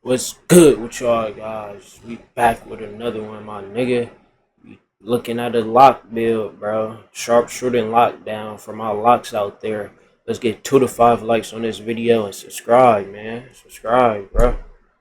What's good with y'all guys? We back with another one, my nigga. We looking at a lock build, bro. Sharpshooter lockdown for my locks out there. Let's get 2 to 5 likes on this video and subscribe, man. Subscribe, bro.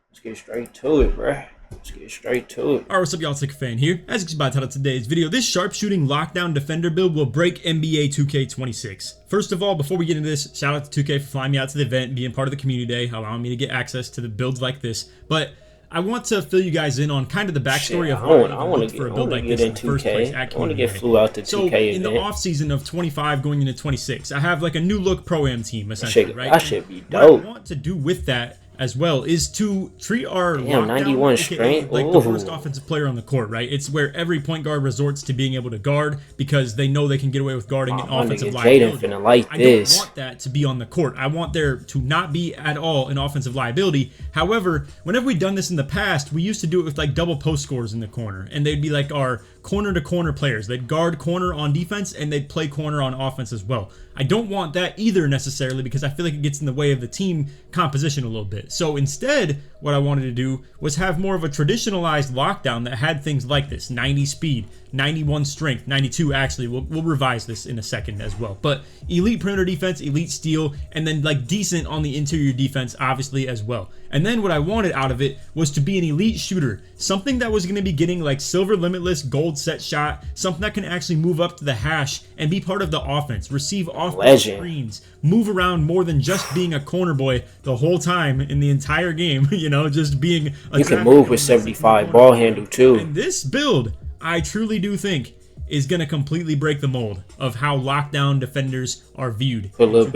Let's get straight to it, bro. Let's get straight to it. Alright, what's up, y'all? Fan here. As you can see by the title of today's video, this sharpshooting lockdown defender build will break NBA 2K26. First of all, before we get into this, shout out to 2K for flying me out to the event, being part of the community day, allowing me to get access to the builds like this. But I want to fill you guys in on kind of the backstory of why I want to for a build like this in the first place. I want to get flew out to 2K so event. In the off season of 25 going into 26, I have like a new look pro-am team essentially, right? That should be dope. What I want to do with that as well is to treat our 91 strength like the worst offensive player on the court, right? It's where every point guard resorts to being able to guard because they know they can get away with guarding an offensive liability. I don't want that to be on the court. I want there to not be at all an offensive liability. However, whenever we've done this in the past, we used to do it with like double post scores in the corner, and they'd be like our corner to corner players. They'd guard corner on defense and they'd play corner on offense as well. I don't want that either necessarily because I feel like it gets in the way of the team composition a little bit. So instead, what I wanted to do was have more of a traditionalized lockdown that had things like this: 90 speed, 91 strength, 92 actually. We'll revise this in a second as well. But elite perimeter defense, elite steal, and then like decent on the interior defense obviously as well. And then what I wanted out of it was to be an elite shooter, something that was going to be getting like silver limitless gold set shot, something that can actually move up to the hash and be part of the offense, receive offensive screens, move around more than just being a corner boy the whole time in the entire game, you know, just being a you can move with 75 ball handle too. And this build, I truly do think, is going to completely break the mold of how lockdown defenders are viewed. Put a little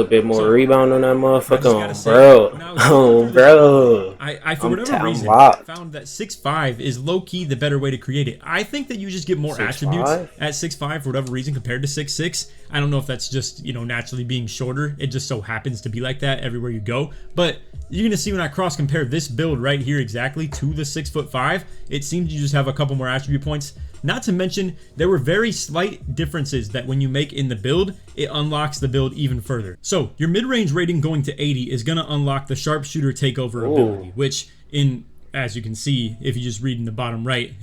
bit more rebound on that motherfucker, bro. I for whatever reason found that 6'5" is low key the better way to create it. I think that you just get more attributes at 6'5" for whatever reason compared to 6'6". I don't know if that's just, you know, naturally being shorter. It just so happens to be like that everywhere you go. But you're gonna see when I cross compare this build right here exactly to the 6'5", it seems you just have a couple more attribute points. Not to mention, there were very slight differences that when you make in the build, it unlocks the build even further. So your mid-range rating going to 80 is going to unlock the sharpshooter takeover ability, which as you can see, if you just read in the bottom right,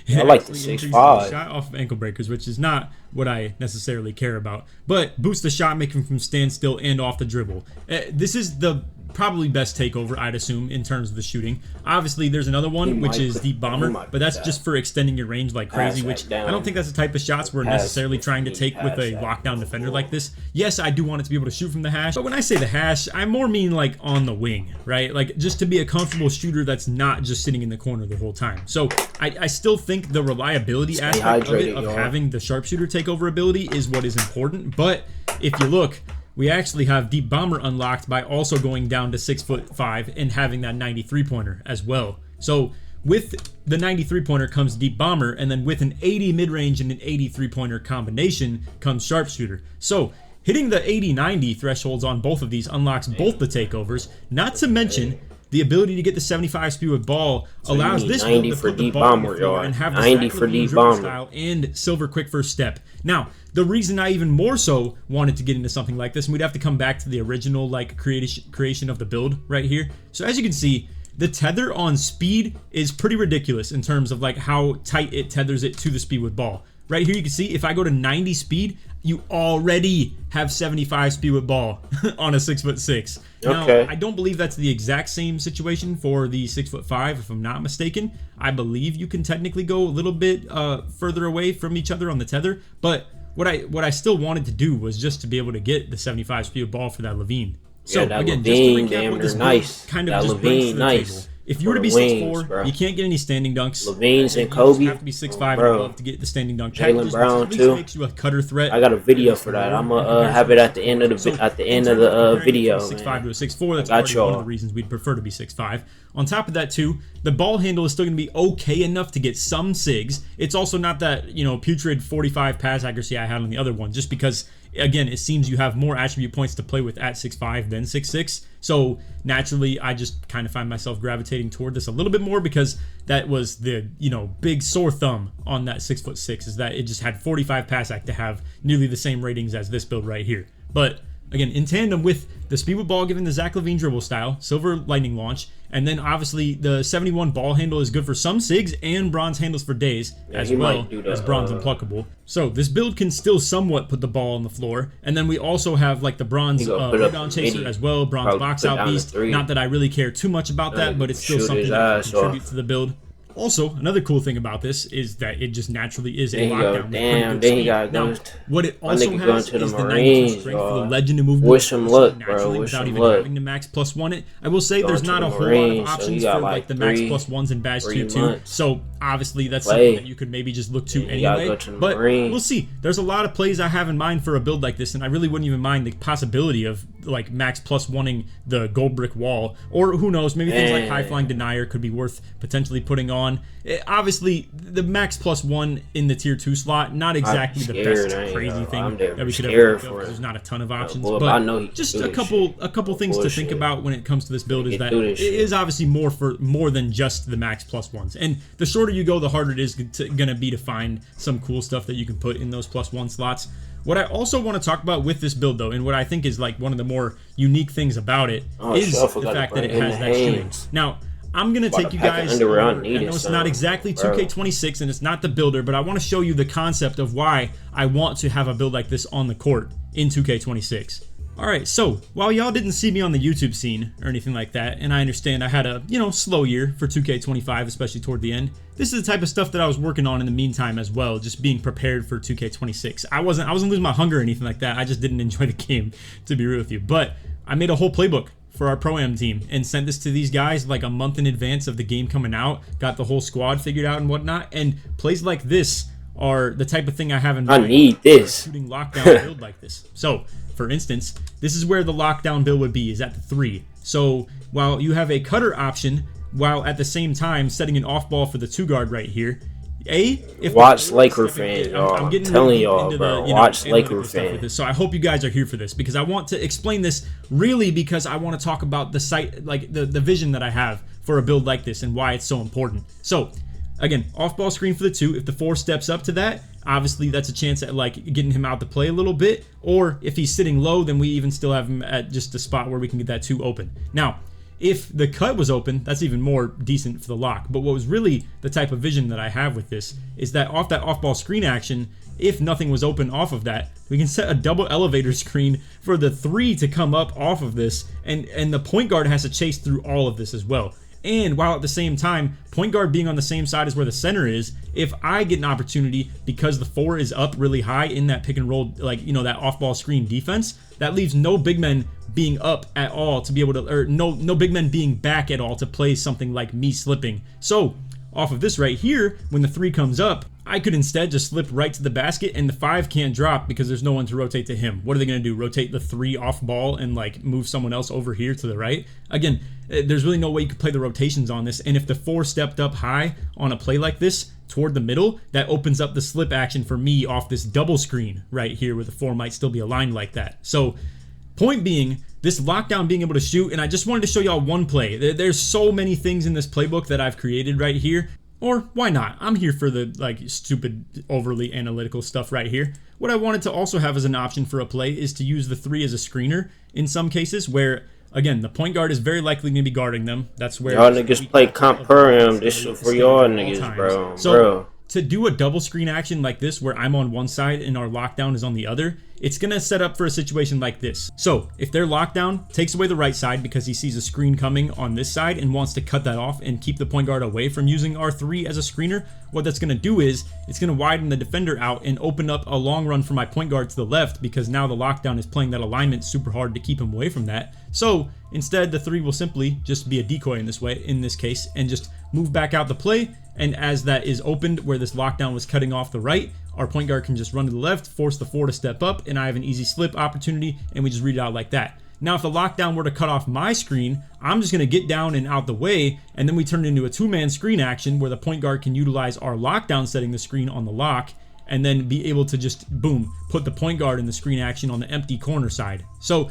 I like the 6'5". Shot off of ankle breakers, which is not what I necessarily care about, but boost the shot making from standstill and off the dribble. This is the probably best takeover, I'd assume, in terms of the shooting. Obviously, there's another one, which is Deep Bomber, but that's just for extending your range like crazy, which I don't think that's the type of shots we're necessarily trying to take with a lockdown defender like this. Yes, I do want it to be able to shoot from the hash, but when I say the hash, I more mean like on the wing, right? Like just to be a comfortable shooter that's not just sitting in the corner the whole time. So I still think the reliability aspect of it, of having the sharpshooter takeover ability, is what is important. But if you look, we actually have Deep Bomber unlocked by also going down to 6'5" and having that 93 pointer as well. So with the 93 pointer comes Deep Bomber, and then with an 80 mid-range and an 83 pointer combination comes Sharpshooter. So hitting the 80-90 thresholds on both of these unlocks both the takeovers, not to mention the ability to get the 75 speed with ball allows this build to put the ball on the floor and have the 90 for Deep Bomber style and silver quick first step. Now, the reason I even more so wanted to get into something like this, and we'd have to come back to the original like creation of the build right here. So as you can see, the tether on speed is pretty ridiculous in terms of like how tight it tethers it to the speed with ball. Right here you can see if I go to 90 speed, you already have 75 speed with ball on a 6'6". Now, I don't believe that's the exact same situation for the 6'5", if I'm not mistaken. I believe you can technically go a little bit further away from each other on the tether, but what I still wanted to do was just to be able to get the 75 speed with ball for that Levine. So yeah, that again, Levine, just to recap what this nice. kind of that just brings to the table. If you were to be 6'4", you can't get any standing dunks. Levine's and Kobe. You have to be 6'5" and above to get the standing dunk. Jaylen Brown too. Makes you a cutter threat. I got a video for that. I'm gonna have it at the end of the video. 6'5" to a 6'4". That's one of the reasons we'd prefer to be 6'5". On top of that too, the ball handle is still going to be okay enough to get some sigs. It's also not that, you know, putrid 45 pass accuracy I had on the other one, just because again it seems you have more attribute points to play with at 6'5" than 6'6". So naturally I just kind of find myself gravitating toward this a little bit more because that was the, you know, big sore thumb on that 6'6", is that it just had 45 pass act to have nearly the same ratings as this build right here. But again, in tandem with the speed with ball given the Zach LaVine dribble style, silver lightning launch, And then obviously the 71 ball handle is good for some SIGs and bronze handles for days, as well as bronze unpluckable. So this build can still somewhat put the ball on the floor. And then we also have like the bronze rebound chaser as well, bronze box out beast. Not that I really care too much about that, but it's still something that can contribute to the build. Also, another cool thing about this is that it just naturally is a lockdown. Damn, then he got now, what it also has is the Marines, 92 strength for the legend of movement. Wish him luck, bro. Without even having the max +1 it. I will say there's not a whole lot of options for like the max +1s in Badge Tier 2. So obviously that's something that you could maybe just look to anyway. But we'll see. There's a lot of plays I have in mind for a build like this, and I really wouldn't even mind the possibility of like max +1ing the gold brick wall, or who knows, maybe things like high flying denier could be worth potentially putting on. Obviously the max +1 in the tier 2 slot, not exactly the best crazy thing that we could ever think of, because there's not a ton of options, but I know just a couple things to think about when it comes to this build is that it is obviously more than just the max +1s, and the shorter you go, the harder it is gonna be to find some cool stuff that you can put in those +1 slots. What I also want to talk about with this build, though, and what I think is like one of the more unique things about it, is the fact that it has that shooting. Now, I'm going to take you guys, I know it's not exactly 2K26 and it's not the builder, but I want to show you the concept of why I want to have a build like this on the court in 2K26. Alright, so while y'all didn't see me on the YouTube scene or anything like that, and I understand I had a, slow year for 2K25, especially toward the end, this is the type of stuff that I was working on in the meantime as well, just being prepared for 2K26. I wasn't losing my hunger or anything like that. I just didn't enjoy the game, to be real with you. But I made a whole playbook for our Pro-Am team and sent this to these guys like a month in advance of the game coming out, got the whole squad figured out and whatnot, and plays like this are the type of thing I have in mind. I need this. Shooting lockdown build like this. So, for instance, this is where the lockdown build would be, is at the 3. So, while you have a cutter option, while at the same time setting an off ball for the 2 guard right here, watch Laker fan, y'all. I'm telling y'all, bro. Watch Laker fan. So I hope you guys are here for this, because I want to explain this really because I want to talk about the site, like the vision that I have for a build like this and why it's so important. So again, off ball screen for the 2. If the 4 steps up to that, obviously that's a chance at like getting him out to play a little bit, or if he's sitting low, then we even still have him at just a spot where we can get that 2 open. Now, if the cut was open, that's even more decent for the lock. But what was really the type of vision that I have with this is that off-ball screen action, if nothing was open off of that, we can set a double elevator screen for the 3 to come up off of this, and the point guard has to chase through all of this as well. And while at the same time, point guard being on the same side as where the center is, if I get an opportunity because the 4 is up really high in that pick and roll, like, that off-ball screen defense, that leaves no big men being up at all to be able to, or no big men being back at all to play something like me slipping. So off of this right here, when the 3 comes up, I could instead just slip right to the basket, and the 5 can't drop because there's no one to rotate to him. What are they going to do? Rotate the 3 off ball and like move someone else over here to the right? Again, there's really no way you could play the rotations on this, and if the 4 stepped up high on a play like this toward the middle, that opens up the slip action for me off this double screen right here where the 4 might still be aligned like that. So point being, this lockdown being able to shoot, and I just wanted to show y'all one play. There's so many things in this playbook that I've created right here, or why not? I'm here for the like stupid, overly analytical stuff right here. What I wanted to also have as an option for a play is to use the 3 as a screener in some cases where, again, the point guard is very likely going to be guarding them. That's where y'all niggas play comp per this shit for y'all niggas, bro. So, to do a double screen action like this where I'm on one side and our lockdown is on the other, it's going to set up for a situation like this. So if their lockdown takes away the right side because he sees a screen coming on this side and wants to cut that off and keep the point guard away from using R3 as a screener, what that's going to do is it's going to widen the defender out and open up a long run for my point guard to the left, because now the lockdown is playing that alignment super hard to keep him away from that. So instead, the 3 will simply just be a decoy in this case, and just move back out the play. And as that is opened where this lockdown was cutting off the right, our point guard can just run to the left, force the 4 to step up, and I have an easy slip opportunity, and we just read it out like that. Now, if the lockdown were to cut off my screen, I'm just going to get down and out the way, and then we turn it into a 2-man screen action where the point guard can utilize our lockdown setting the screen on the lock, and then be able to just, boom, put the point guard in the screen action on the empty corner side. So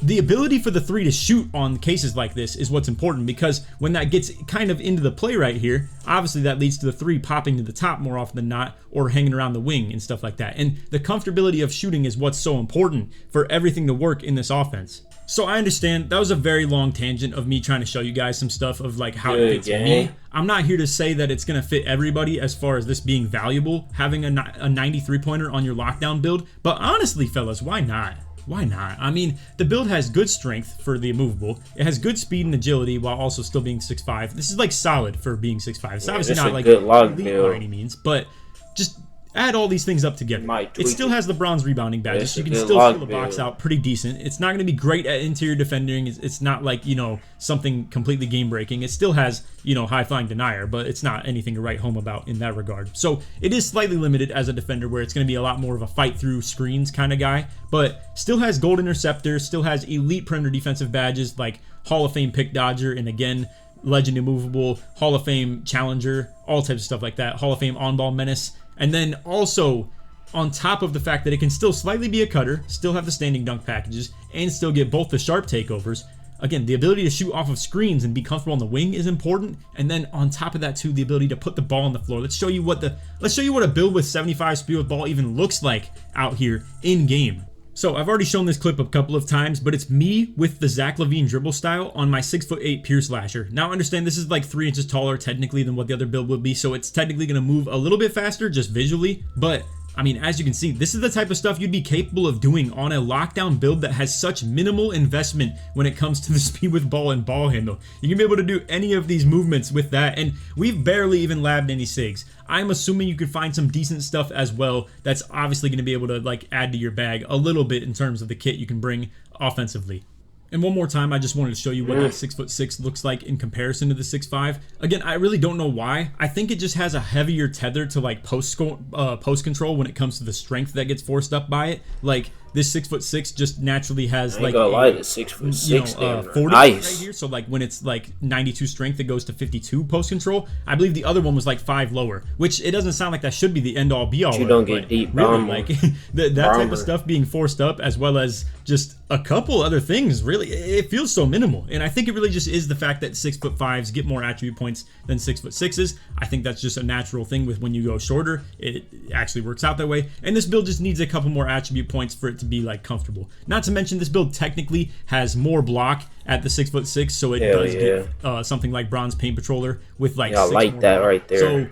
the ability for the 3 to shoot on cases like this is what's important, because when that gets kind of into the play right here, obviously that leads to the 3 popping to the top more often than not, or hanging around the wing and stuff like that. And the comfortability of shooting is what's so important for everything to work in this offense. So I understand that was a very long tangent of me trying to show you guys some stuff of like how Good it fits game. me. I'm not here to say that it's going to fit everybody as far as this being valuable, having a 93 pointer on your lockdown build. But honestly, fellas, why not? Why not? I mean, the build has good strength for the immovable. It has good speed and agility while also still being 6'5". This is like solid for being 6'5". It's obviously not like good log elite build by any means, but just add all these things up together. It still has the bronze rebounding badges, so you can still fill the box out pretty decent. It's not going to be great at interior defending. It's not like, you know, something completely game breaking. It still has, you know, high flying denier, but it's not anything to write home about in that regard. So it is slightly limited as a defender, where it's going to be a lot more of a fight through screens kind of guy, but still has gold interceptor, still has elite perimeter defensive badges like Hall of Fame pick dodger, and again, legend immovable, Hall of Fame challenger, all types of stuff like that, Hall of Fame on ball menace. And then also, on top of the fact that it can still slightly be a cutter, still have the standing dunk packages, and still get both the sharp takeovers. Again, the ability to shoot off of screens and be comfortable on the wing is important. And then on top of that too, the ability to put the ball on the floor. Let's show you what a build with 75 speed with ball even looks like out here in game. So I've already shown this clip a couple of times, but it's me with the Zach LaVine dribble style on my 6'8" Pierce Lasher. Now understand this is like 3 inches taller technically than what the other build would be, so it's technically going to move a little bit faster just visually, but I mean, as you can see, this is the type of stuff you'd be capable of doing on a lockdown build that has such minimal investment when it comes to the speed with ball and ball handle. You can be able to do any of these movements with that, and we've barely even labbed any SIGs. I'm assuming you could find some decent stuff as well that's obviously going to be able to like add to your bag a little bit in terms of the kit you can bring offensively. And one more time, I just wanted to show you what that 6'6" looks like in comparison to the 6'5". Again, I really don't know why. I think it just has a heavier tether to like post control when it comes to the strength that gets forced up by it. Like this 6'6" just naturally has like a 6'6" 40 nice right here. So like when it's like 92 strength, it goes to 52 post control. I believe the other one was like 5 lower, which it doesn't sound like that should be the end all be all. You don't get deep really like that type of stuff being forced up, as well as just a couple other things. Really, it feels so minimal, and I think it really just is the fact that 6'5" get more attribute points than 6'6". I think that's just a natural thing with when you go shorter. It actually works out that way, and this build just needs a couple more attribute points for it to be like comfortable. Not to mention this build technically has more block at the 6'6", so it does get something like bronze paint patroller with like. Yeah, I like that right there. So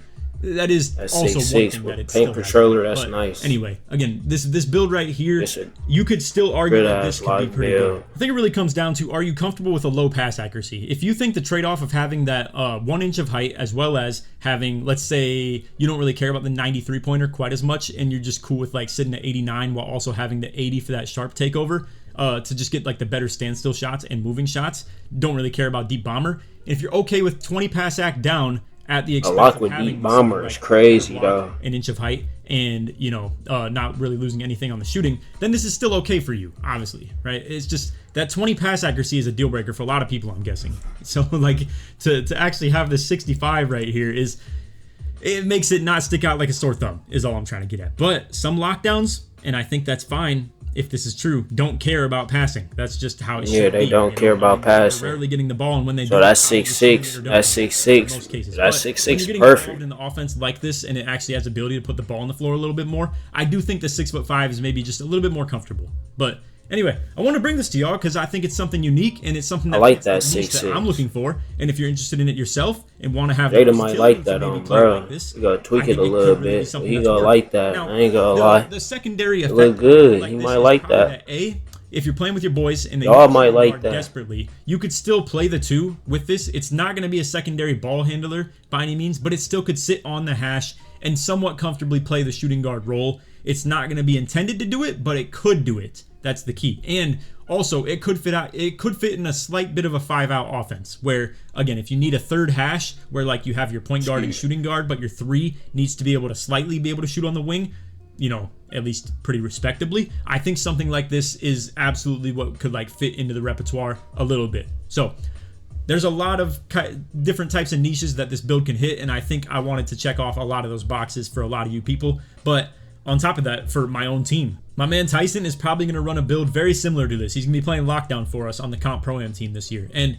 that's also 6'6" one thing with that it's paint patroller. That's but nice. Anyway, again, this build right here, you could still argue that this could be pretty good. I think it really comes down to, are you comfortable with a low pass accuracy? If you think the trade-off of having that 1 inch of height, as well as having, let's say, you don't really care about the 93 pointer quite as much, and you're just cool with like sitting at 89 while also having the 80 for that sharp takeover, to just get like the better standstill shots and moving shots, don't really care about deep bomber. If you're okay with 20 pass act down at the expense lock of with having deep bomber is crazy though, an inch of height, and you know, not really losing anything on the shooting, then this is still okay for you, obviously, right? It's just that 20 pass accuracy is a deal breaker for a lot of people, I'm guessing. So like to actually have this 65 right here is, it makes it not stick out like a sore thumb, is all I'm trying to get at. But some lockdowns, and I think that's fine if this is true, don't care about passing. That's just how it should be. Yeah, they don't care about passing. They're rarely getting the ball, and when they so that's 6'6". That's 6'6". That's 6'6". Perfect. In the offense like this, and it actually has the ability to put the ball on the floor a little bit more, I do think the 6'5" is maybe just a little bit more comfortable. But anyway, I want to bring this to y'all because I think it's something unique, and it's something that I like that 6'6". that I'm looking for. And if you're interested in it yourself and want to have Jada might like that on, bro. Like this, you gotta tweak it a little bit. He gonna like that. Now, I ain't gonna lie. The secondary effect look good. like he might like that. If you're playing with your boys and they y'all might like that desperately, you could still play the 2 with this. It's not going to be a secondary ball handler by any means, but it still could sit on the hash and somewhat comfortably play the shooting guard role. It's not going to be intended to do it, but it could do it. That's the key. And also, it could fit out. It could fit in a slight bit of a 5-out offense, where again, if you need a third hash, where like you have your point guard and shooting guard, but your 3 needs to be able to slightly be able to shoot on the wing, you know, at least pretty respectably, I think something like this is absolutely what could like fit into the repertoire a little bit. So there's a lot of different types of niches that this build can hit, and I think I wanted to check off a lot of those boxes for a lot of you people. But on top of that, for my own team, my man Tyson is probably going to run a build very similar to this. He's going to be playing lockdown for us on the Comp Pro-Am team this year. And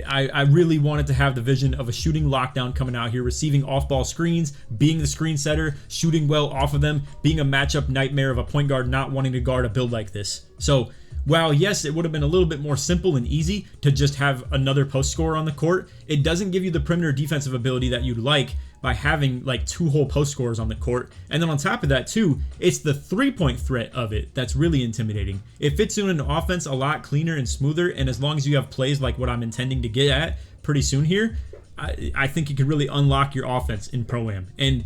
I really wanted to have the vision of a shooting lockdown coming out here, receiving off-ball screens, being the screen setter, shooting well off of them, being a matchup nightmare of a point guard not wanting to guard a build like this. So while yes, it would have been a little bit more simple and easy to just have another post scorer on the court, it doesn't give you the perimeter defensive ability that you'd like by having like 2 whole post scorers on the court. And then on top of that too, it's the 3-point threat of it that's really intimidating. It fits in an offense a lot cleaner and smoother, and as long as you have plays like what I'm intending to get at pretty soon here, I think it could really unlock your offense in Pro-Am. And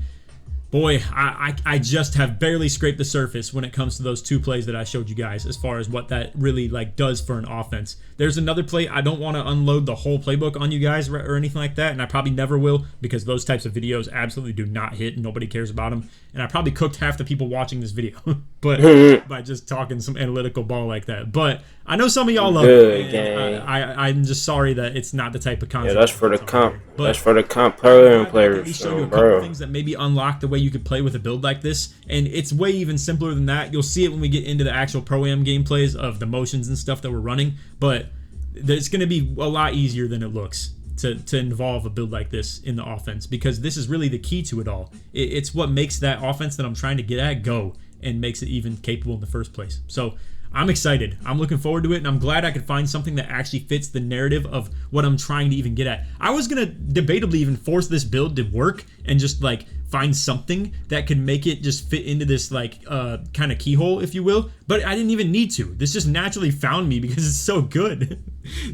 boy, I just have barely scraped the surface when it comes to those 2 plays that I showed you guys as far as what that really like does for an offense. There's another play. I don't want to unload the whole playbook on you guys or anything like that, and I probably never will, because those types of videos absolutely do not hit and nobody cares about them. And I probably cooked half the people watching this video but by just talking some analytical ball like that. But I know some of y'all love it. I'm just sorry that it's not the type of content. Yeah, that's for the comp. That's for the comp Pro-Am players. Show you a couple things that maybe unlock the way you could play with a build like this, and it's way even simpler than that. You'll see it when we get into the actual Pro-Am gameplays of the motions and stuff that we're running, but it's going to be a lot easier than it looks to involve a build like this in the offense, because this is really the key to it all. It's what makes that offense that I'm trying to get at go and makes it even capable in the first place. So I'm excited. I'm looking forward to it, and I'm glad I could find something that actually fits the narrative of what I'm trying to even get at. I was going to debatably even force this build to work and just like find something that could make it just fit into this like kind of keyhole, if you will, but I didn't even need to. This just naturally found me because it's so good.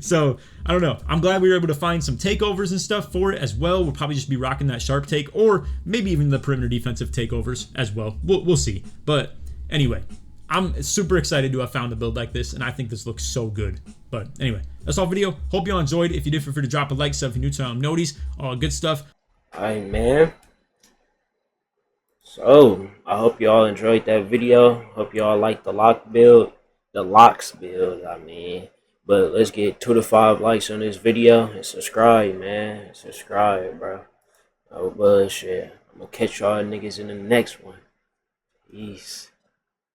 So I don't know. I'm glad we were able to find some takeovers and stuff for it as well. We'll probably just be rocking that sharp take, or maybe even the perimeter defensive takeovers as well. We'll see. But anyway, I'm super excited to have found a build like this, and I think this looks so good. But anyway, that's all video. Hope you all enjoyed. If you did, feel free to drop a like, sub if you're new to noties, all good stuff. Alright, man. So I hope you all enjoyed that video. Hope you all liked the locks build. I mean, but let's get 2 to 5 likes on this video and subscribe, man. Subscribe, bro. No bullshit. I'm gonna catch y'all niggas in the next one. Peace.